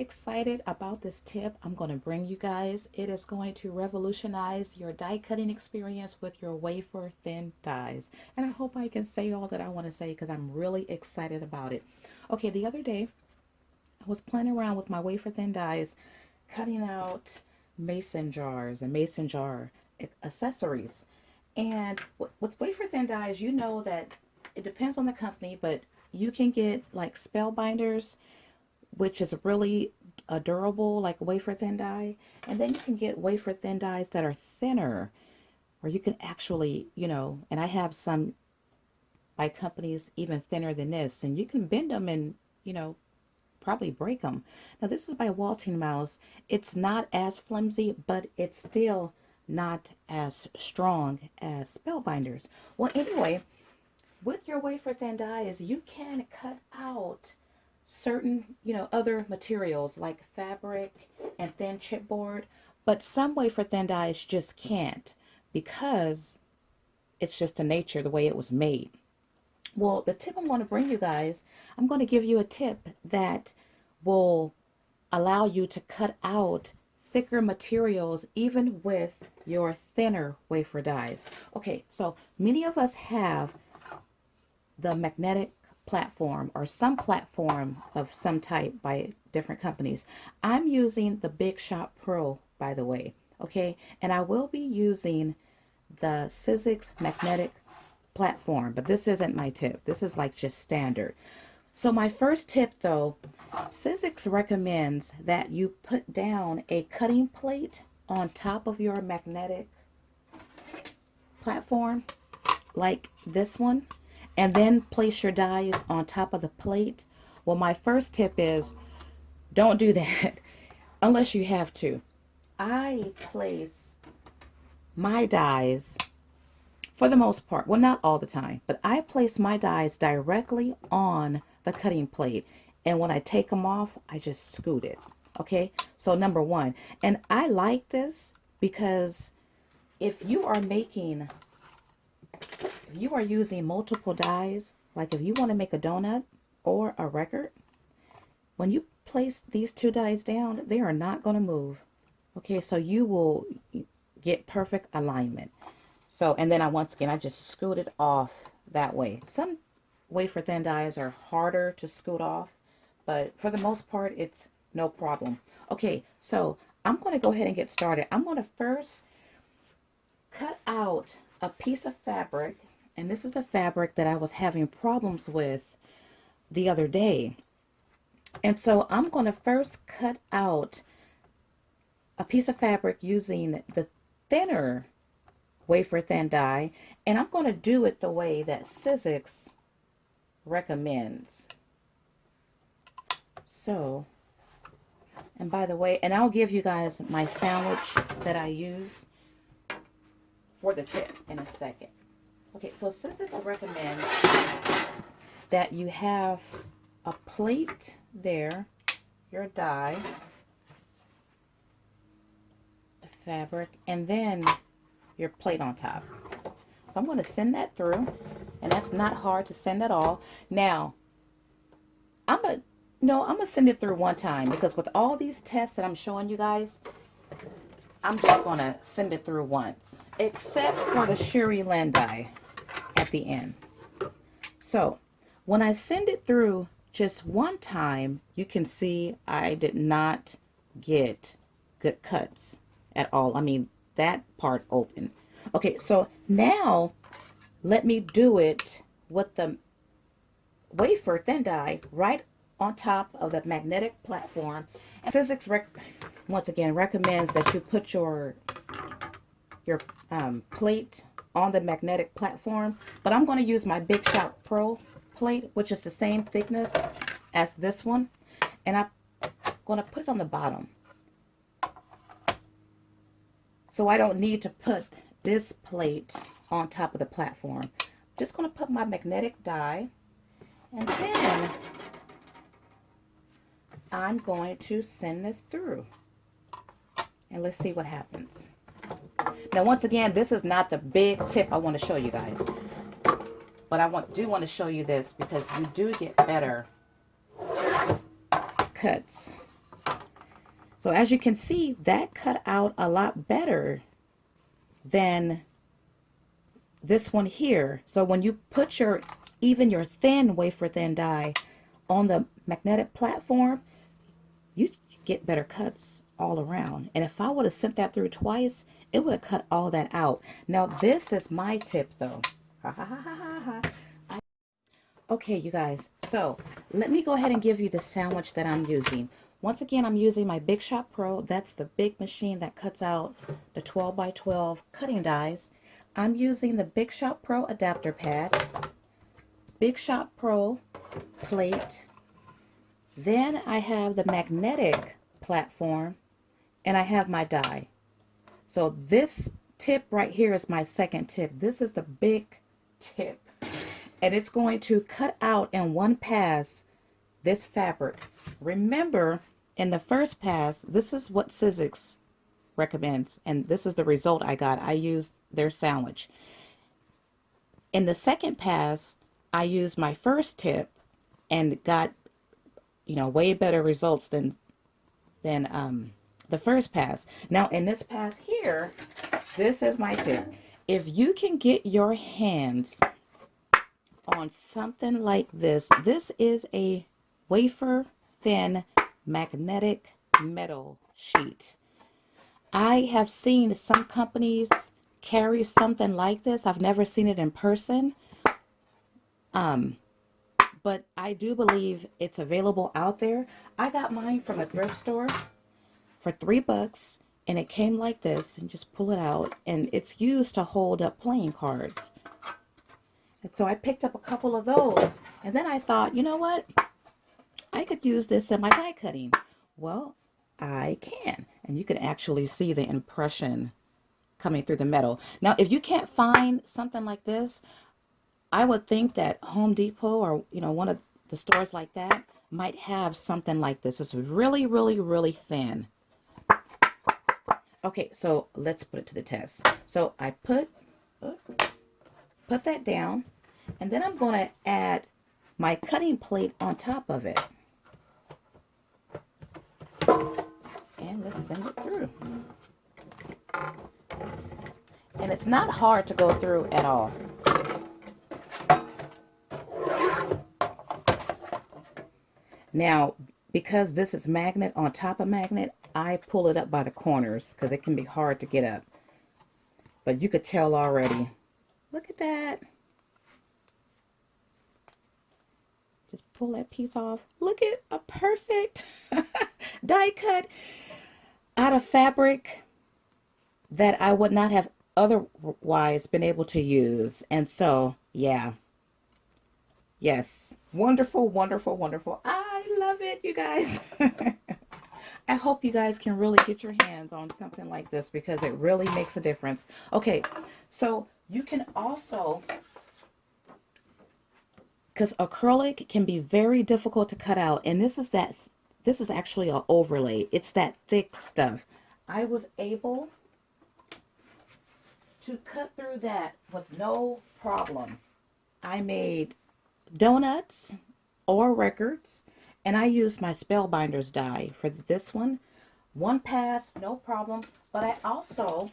excited about this tip I'm going to bring you guys. It is going to revolutionize your die cutting experience with your wafer thin dies. And I hope I can say all that I want to say because I'm really excited about it. Okay, the other day I was playing around with my wafer thin dies, cutting out mason jars and mason jar accessories. And with wafer thin dies, you know that it depends on the company, but you can get like spell binders, which is really a durable like wafer thin die, and then you can get wafer thin dies that are thinner, or you can actually, and I have some by companies even thinner than this, and you can bend them and probably break them. Now this is by Walton Mouse. It's not as flimsy, but it's still not as strong as spellbinders. Well, anyway, with your wafer thin dies, you can cut out certain, other materials like fabric and thin chipboard, but some wafer thin dies just can't because it's just the nature, the way it was made. Well, the tip I'm going to bring you guys, I'm going to give you a tip that will allow you to cut out thicker materials even with your thinner wafer dies. Okay, so many of us have the magnetic platform or some platform of some type by different companies. I'm using the Big Shot Pro, by the way, okay? And I will be using the Sizzix magnetic platform, but this isn't my tip. This is like just standard. So my first tip though, Sizzix recommends that you put down a cutting plate on top of your magnetic platform, like this one, and then place your dies on top of the plate. Well, my first tip is don't do that unless you have to. I place my dies, for the most part, well, not all the time, but I place my dies directly on the cutting plate. And when I take them off, I just scoot it. Okay, so number one. And I like this because if you are making, if you are using multiple dies, like if you want to make a donut or a record, when you place these two dies down, they are not going to move. Okay, so you will get perfect alignment. So, and then once again, I just scoot it off that way. Some wafer thin dies are harder to scoot off, but for the most part, it's no problem. Okay, so I'm going to go ahead and get started. I'm going to first cut out a piece of fabric, and this is the fabric that I was having problems with the other day. And so I'm going to first cut out a piece of fabric using the thinner wafer thin die, and I'm going to do it the way that Sizzix recommends. So, and by the way, and I'll give you guys my sandwich that I use for the tip in a second. Okay, so Sizzix recommends that you have a plate there, your die, the fabric, and then your plate on top. So I'm going to send that through, and that's not hard to send at all. Now, I'm gonna send it through one time because with all these tests that I'm showing you guys, I'm just going to send it through once, except for the Sherry Land die at the end. So when I send it through just one time, you can see I did not get good cuts at all. I mean, that part open. Okay, so now let me do it with the wafer thin die right on top of the magnetic platform. And Sizzix once again recommends that you put your plate on the magnetic platform, but I'm going to use my Big Shot Pro plate, which is the same thickness as this one, and I'm going to put it on the bottom. So I don't need to put this plate on top of the platform. I'm just going to put my magnetic die, and then I'm going to send this through. And let's see what happens. Now, once again, this is not the big tip I want to show you guys. But I do want to show you this because you do get better cuts So as you can see, that cut out a lot better than this one here. So when you put your, even your thin wafer thin die on the magnetic platform, you get better cuts all around. And if I would have sent that through twice, it would have cut all that out. Now this is my tip though. Okay, you guys, so let me go ahead and give you the sandwich that I'm using. Once again, I'm using my Big Shot Pro. That's the big machine that cuts out the 12 by 12 cutting dies. I'm using the Big Shot Pro adapter pad, Big Shot Pro plate. Then I have the magnetic platform, and I have my die. So this tip right here is my second tip. This is the big tip. And it's going to cut out in one pass this fabric. Remember, in the first pass, this is what Sizzix recommends, and this is the result I got. I used their sandwich. In the second pass, I used my first tip and got, you know, way better results than the first pass. Now in this pass here, this is my tip. If you can get your hands on something like this, this is a wafer thin magnetic metal sheet. I have seen some companies carry something like this. I've never seen it in person. But I do believe it's available out there. I got mine from a thrift store for $3, and it came like this, and just pull it out, and it's used to hold up playing cards. And so I picked up a couple of those, and then I thought, you know what? I could use this in my die cutting. Well, I can. And you can actually see the impression coming through the metal. Now, if you can't find something like this, I would think that Home Depot or, you know, one of the stores like that might have something like this. It's really, really, really thin. Okay, so let's put it to the test. So I put that down, and then I'm going to add my cutting plate on top of it. And let's send it through. And it's not hard to go through at all. Now, because this is magnet on top of magnet, I pull it up by the corners because it can be hard to get up. But you could tell already. Look at that. Just pull that piece off. Look at a perfect die cut out of fabric that I would not have otherwise been able to use. And so, yeah. Yes. Wonderful, wonderful, wonderful. I love it, you guys. I hope you guys can really get your hands on something like this because it really makes a difference. Okay, so you can also, because acrylic can be very difficult to cut out, and this is actually an overlay. It's that thick stuff. I was able to cut through that with no problem. I made donuts or records, and I used my Spellbinders die for this one. One pass, no problem. But I also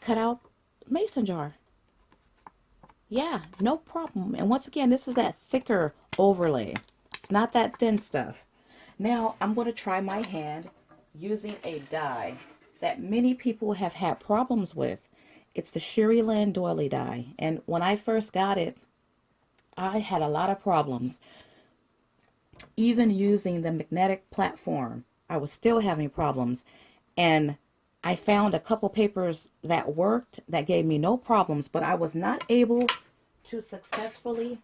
cut out mason jar. Yeah, no problem. And once again, this is that thicker overlay. It's not that thin stuff. Now I'm going to try my hand using a die that many people have had problems with. It's the Sherry Lynn Doily die. And when I first got it, I had a lot of problems. Even using the magnetic platform, I was still having problems. And I found a couple papers that worked that gave me no problems, but I was not able to successfully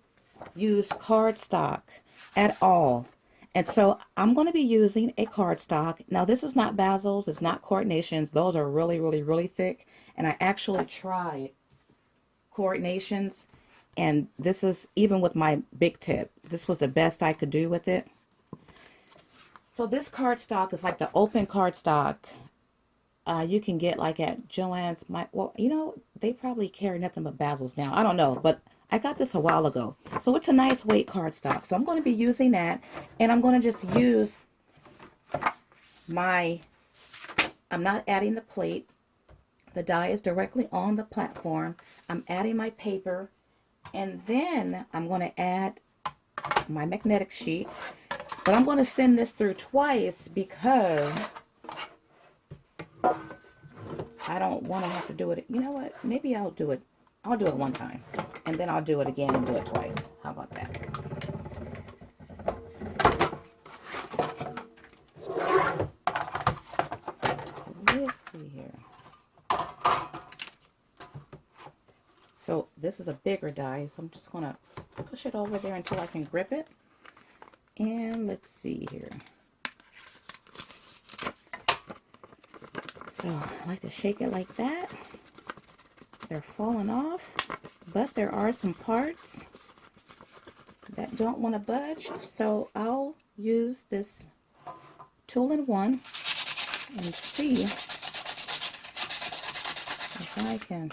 use cardstock at all. And so I'm going to be using a cardstock. Now this is not Basil's, it's not Coordinations. Those are really, really, really thick. And I actually tried Coordinations. And this is, even with my big tip, this was the best I could do with it. So this cardstock is like the open cardstock you can get like at Joann's. Well, you know, they probably carry nothing but Basil's now. I don't know, but I got this a while ago. So it's a nice weight cardstock. So I'm going to be using that, and I'm going to just use I'm not adding the plate. The die is directly on the platform. I'm adding my paper, and then I'm going to add my magnetic sheet. But I'm going to send this through twice because I don't want to have to do it. You know what? Maybe I'll do it. I'll do it one time, and then I'll do it again and do it twice. How about that? So let's see here. So this is a bigger die, so I'm just going to push it over there until I can grip it. And let's see here. So I like to shake it like that. They're falling off, but there are some parts that don't want to budge. So I'll use this tool-in-one and see if I can.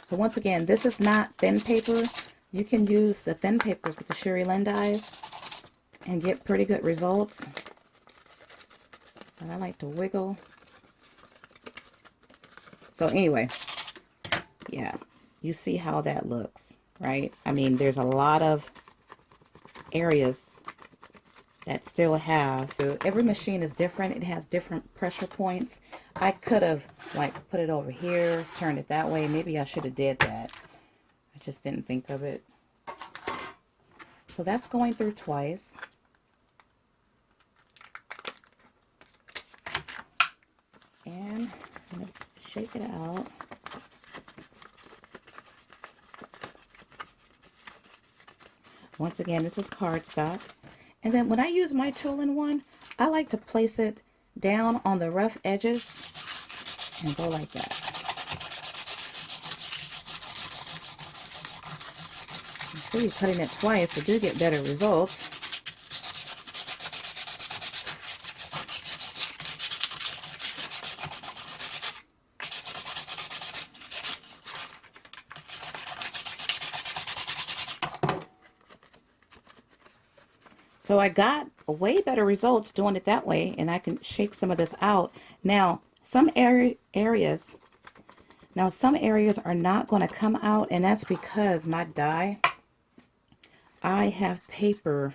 So once again, this is not thin paper. You can use the thin papers with the Sherry Lynn dies and get pretty good results. But I like to wiggle. So anyway, yeah, you see how that looks, right? I mean, there's a lot of areas that still have. Every machine is different. It has different pressure points. I could have like put it over here, turned it that way. Maybe I should have did that. I just didn't think of it. So that's going through twice. And I'm going to shake it out. Once again, this is cardstock. And then when I use my tool-in-one, I like to place it down on the rough edges and go like that. So you're cutting it twice to do get better results. So I got way better results doing it that way, and I can shake some of this out. Now, some areas are not going to come out, and that's because my die, I have paper,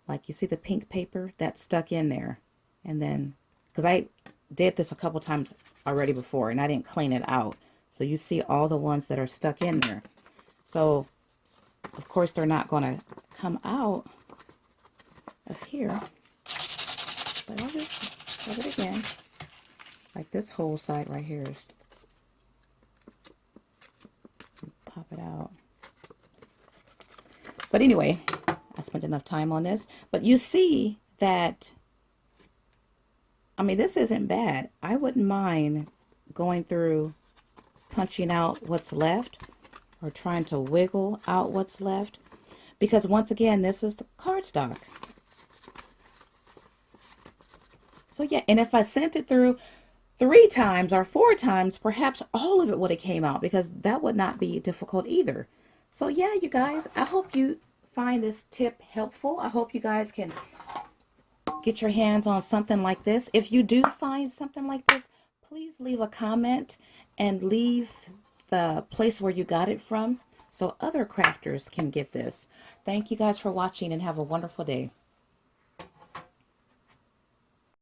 like you see the pink paper that's stuck in there. And then, because I did this a couple times already before, and I didn't clean it out. So you see all the ones that are stuck in there. So, of course, they're not going to come out of here, but I'll just rub it again, like this whole side right here is, pop it out. But anyway, I spent enough time on this, but you see that, I mean, this isn't bad. I wouldn't mind going through, punching out what's left, or trying to wiggle out what's left, because once again, this is the cardstock. So yeah, and if I sent it through 3 times or 4 times, perhaps all of it would have came out, because that would not be difficult either. So yeah, you guys, I hope you find this tip helpful. I hope you guys can get your hands on something like this. If you do find something like this, please leave a comment and leave the place where you got it from so other crafters can get this. Thank you guys for watching, and have a wonderful day.